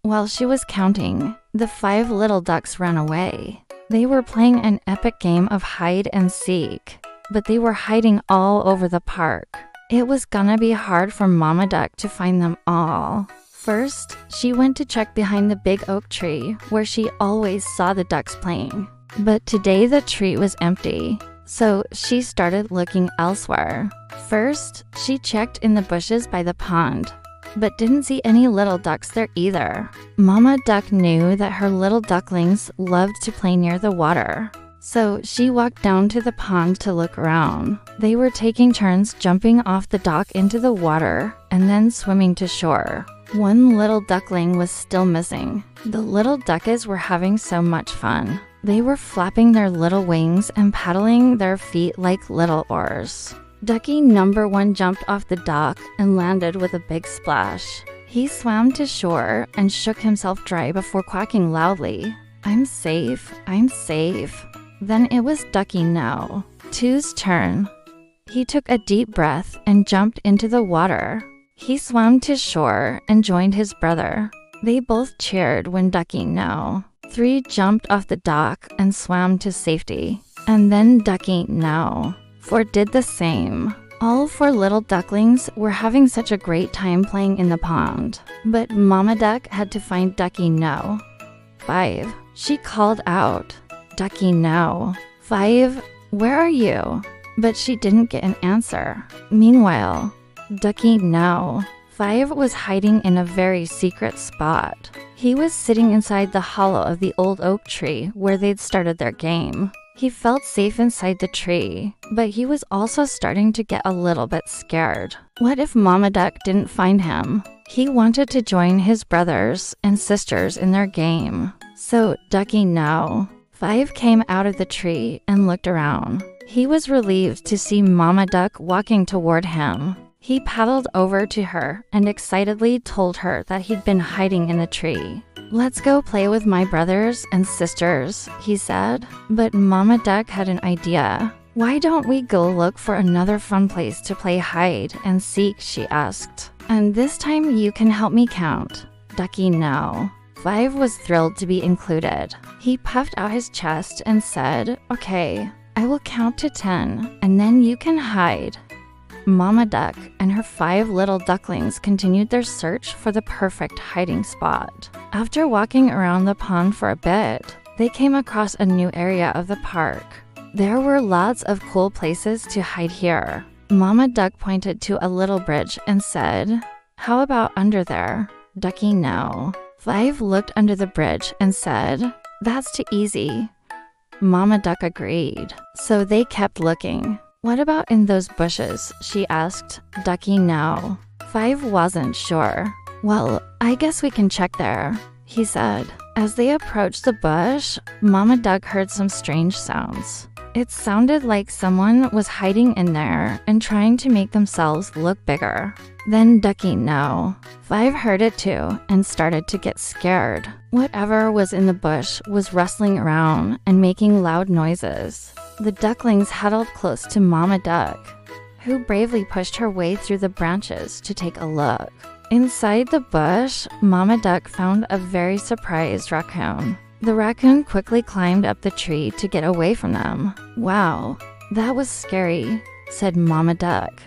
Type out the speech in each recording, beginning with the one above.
While she was counting, the 5 little ducks ran away. They were playing an epic game of hide and seek, but they were hiding all over the park. It was gonna be hard for Mama Duck to find them all. First, she went to check behind the big oak tree where she always saw the ducks playing. But today the tree was empty, so she started looking elsewhere. First, she checked in the bushes by the pond, but didn't see any little ducks there either. Mama Duck knew that her little ducklings loved to play near the water, so she walked down to the pond to look around. They were taking turns jumping off the dock into the water and then swimming to shore. One little duckling was still missing. The little duckies were having so much fun. They were flapping their little wings and paddling their feet like little oars. Ducky number 1 jumped off the dock and landed with a big splash. He swam to shore and shook himself dry before quacking loudly. "I'm safe, I'm safe." Then it was Ducky now 2's turn. He took a deep breath and jumped into the water. He swam to shore and joined his brother. They both cheered when Ducky now 3 jumped off the dock and swam to safety. And then Ducky now 4 did the same. All 4 little ducklings were having such a great time playing in the pond. But Mama Duck had to find Ducky no 5. She called out, "Ducky no 5, where are you?" But she didn't get an answer. Meanwhile, Ducky no 5 was hiding in a very secret spot. He was sitting inside the hollow of the old oak tree where they'd started their game. He felt safe inside the tree, but he was also starting to get a little bit scared. What if Mama Duck didn't find him? He wanted to join his brothers and sisters in their game. So Ducky no 5 came out of the tree and looked around. He was relieved to see Mama Duck walking toward him. He paddled over to her and excitedly told her that he'd been hiding in the tree. "Let's go play with my brothers and sisters," he said. But Mama Duck had an idea. "Why don't we go look for another fun place to play hide and seek?" she asked. "And this time you can help me count." Ducky no 5 was thrilled to be included. He puffed out his chest and said, "Okay, I will count to 10, and then you can hide." Mama Duck and her 5 little ducklings continued their search for the perfect hiding spot. After walking around the pond for a bit, they came across a new area of the park. There were lots of cool places to hide here. Mama Duck pointed to a little bridge and said, "How about under there?" Ducky no 5 looked under the bridge and said, "That's too easy." Mama Duck agreed, so they kept looking. "What about in those bushes?" she asked. Ducky no 5 wasn't sure. "Well, I guess we can check there," he said. As they approached the bush, Mama Duck heard some strange sounds. It sounded like someone was hiding in there and trying to make themselves look bigger. Then Ducky no 5 heard it too and started to get scared. Whatever was in the bush was rustling around and making loud noises. The ducklings huddled close to Mama Duck, who bravely pushed her way through the branches to take a look. Inside the bush, Mama Duck found a very surprised raccoon. The raccoon quickly climbed up the tree to get away from them. "Wow, that was scary," said Mama Duck.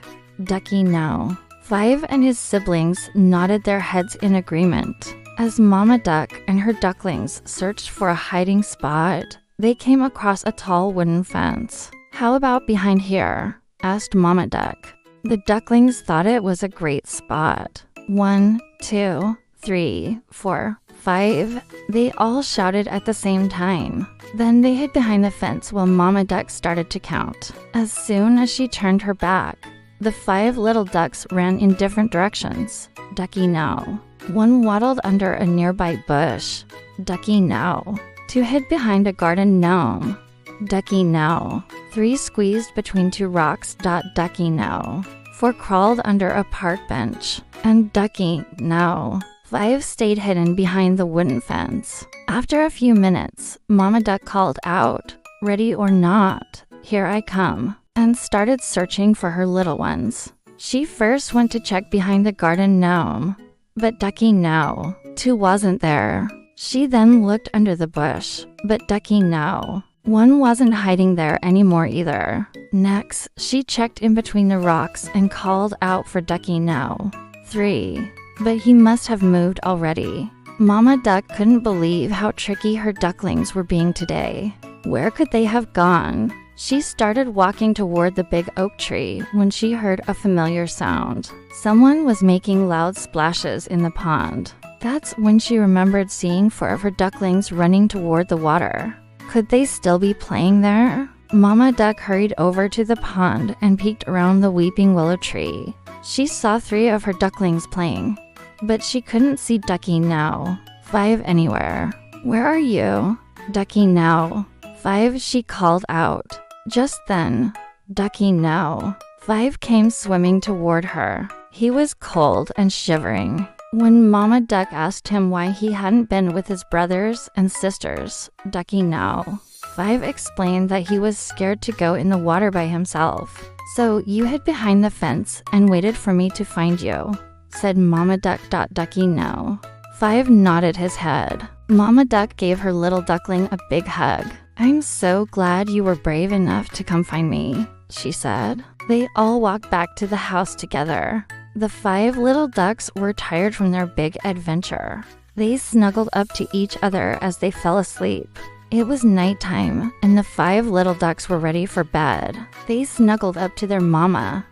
Ducky no 5 and his siblings nodded their heads in agreement. As Mama Duck and her ducklings searched for a hiding spot, they came across a tall wooden fence. "How about behind here?" asked Mama Duck. The ducklings thought it was a great spot. 1, 2, 3, 4, 5. They all shouted at the same time. Then they hid behind the fence while Mama Duck started to count. As soon as she turned her back, the 5 little ducks ran in different directions. Ducky no 1 waddled under a nearby bush. Ducky no 2 hid behind a garden gnome. Ducky no 3 squeezed between 2 rocks. Ducky no 4 crawled under a park bench. And Ducky no 5 stayed hidden behind the wooden fence. After a few minutes, Mama Duck called out, "Ready or not, here I come," and started searching for her little ones. She first went to check behind the garden gnome, but Ducky no 2 wasn't there. She then looked under the bush, but Ducky no. 1 wasn't hiding there anymore either. Next, she checked in between the rocks and called out for Ducky no. 3. But he must have moved already. Mama Duck couldn't believe how tricky her ducklings were being today. Where could they have gone? She started walking toward the big oak tree when she heard a familiar sound. Someone was making loud splashes in the pond. That's when she remembered seeing 4 of her ducklings running toward the water. Could they still be playing there? Mama Duck hurried over to the pond and peeked around the weeping willow tree. She saw 3 of her ducklings playing, but she couldn't see Ducky no. 5 anywhere. Where are you? Ducky no. 5, she called out. Just then, Ducky no. 5 came swimming toward her. He was cold and shivering. When Mama Duck asked him why he hadn't been with his brothers and sisters, Ducky no. 5 explained that he was scared to go in the water by himself. So you hid behind the fence and waited for me to find you, said Mama Duck. Ducky no. 5 nodded his head. Mama Duck gave her little duckling a big hug. I'm so glad you were brave enough to come find me, she said. They all walked back to the house together. The 5 little ducks were tired from their big adventure. They snuggled up to each other as they fell asleep. It was nighttime, and the 5 little ducks were ready for bed. They snuggled up to their mama,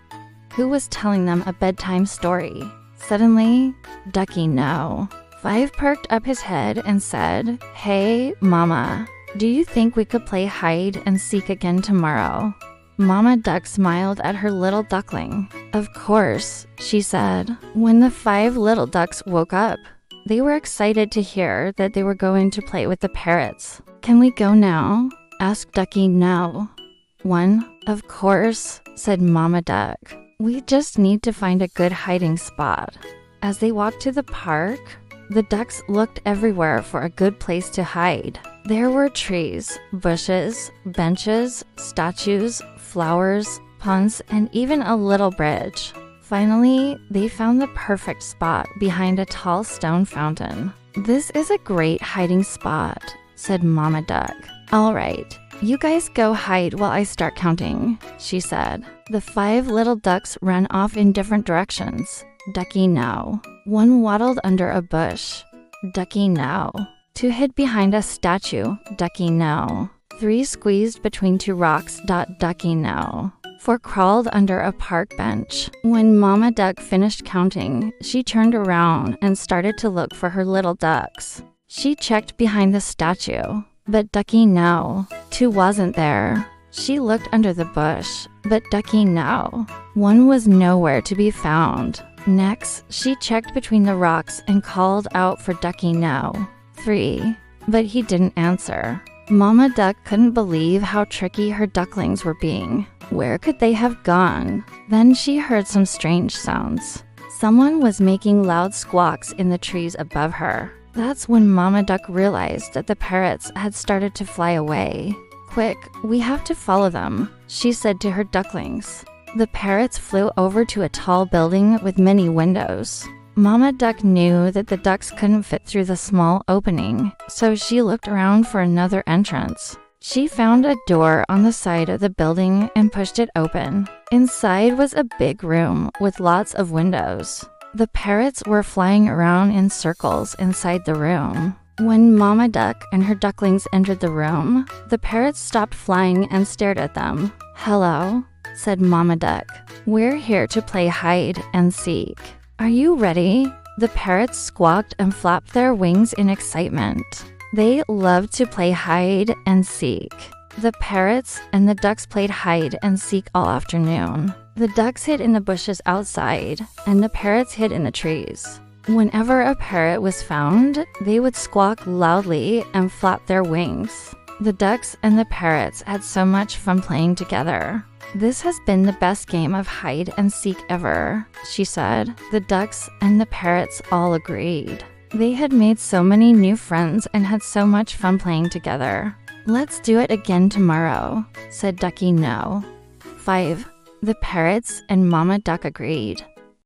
who was telling them a bedtime story. Suddenly, Ducky no. 5 perked up his head and said, Hey, Mama, do you think we could play hide and seek again tomorrow? Mama Duck smiled at her little duckling. Of course, she said. When the 5 little ducks woke up, they were excited to hear that they were going to play with the parrots. Can we go now? Asked Ducky no. 1, of course, said Mama Duck. We just need to find a good hiding spot. As they walked to the park, the ducks looked everywhere for a good place to hide. There were trees, bushes, benches, statues, flowers, ponds, and even a little bridge. Finally, they found the perfect spot behind a tall stone fountain. This is a great hiding spot, said Mama Duck. All right, you guys go hide while I start counting, she said. The 5 little ducks ran off in different directions. Ducky no. 1 waddled under a bush. Ducky no. 2 hid behind a statue. Ducky no. 3 squeezed between 2 rocks. Ducky no. 4 crawled under a park bench. When Mama Duck finished counting, she turned around and started to look for her little ducks. She checked behind the statue, but Ducky no. 2 wasn't there. She looked under the bush, but Ducky no. 1 was nowhere to be found. Next, she checked between the rocks and called out for Ducky no. 3, but he didn't answer. Mama Duck couldn't believe how tricky her ducklings were being. Where could they have gone? Then she heard some strange sounds. Someone was making loud squawks in the trees above her. That's when Mama Duck realized that the parrots had started to fly away. Quick, we have to follow them, she said to her ducklings. The parrots flew over to a tall building with many windows. Mama Duck knew that the ducks couldn't fit through the small opening, so she looked around for another entrance. She found a door on the side of the building and pushed it open. Inside was a big room with lots of windows. The parrots were flying around in circles inside the room. When Mama Duck and her ducklings entered the room, the parrots stopped flying and stared at them. Hello, said Mama Duck. We're here to play hide and seek. Are you ready? The parrots squawked and flapped their wings in excitement. They loved to play hide and seek. The parrots and the ducks played hide and seek all afternoon. The ducks hid in the bushes outside, and the parrots hid in the trees. Whenever a parrot was found, they would squawk loudly and flap their wings. The ducks and the parrots had so much fun playing together. This has been the best game of hide and seek ever, she said. The ducks and the parrots all agreed. They had made so many new friends and had so much fun playing together. Let's do it again tomorrow, said Ducky no. 5. The parrots and Mama Duck agreed.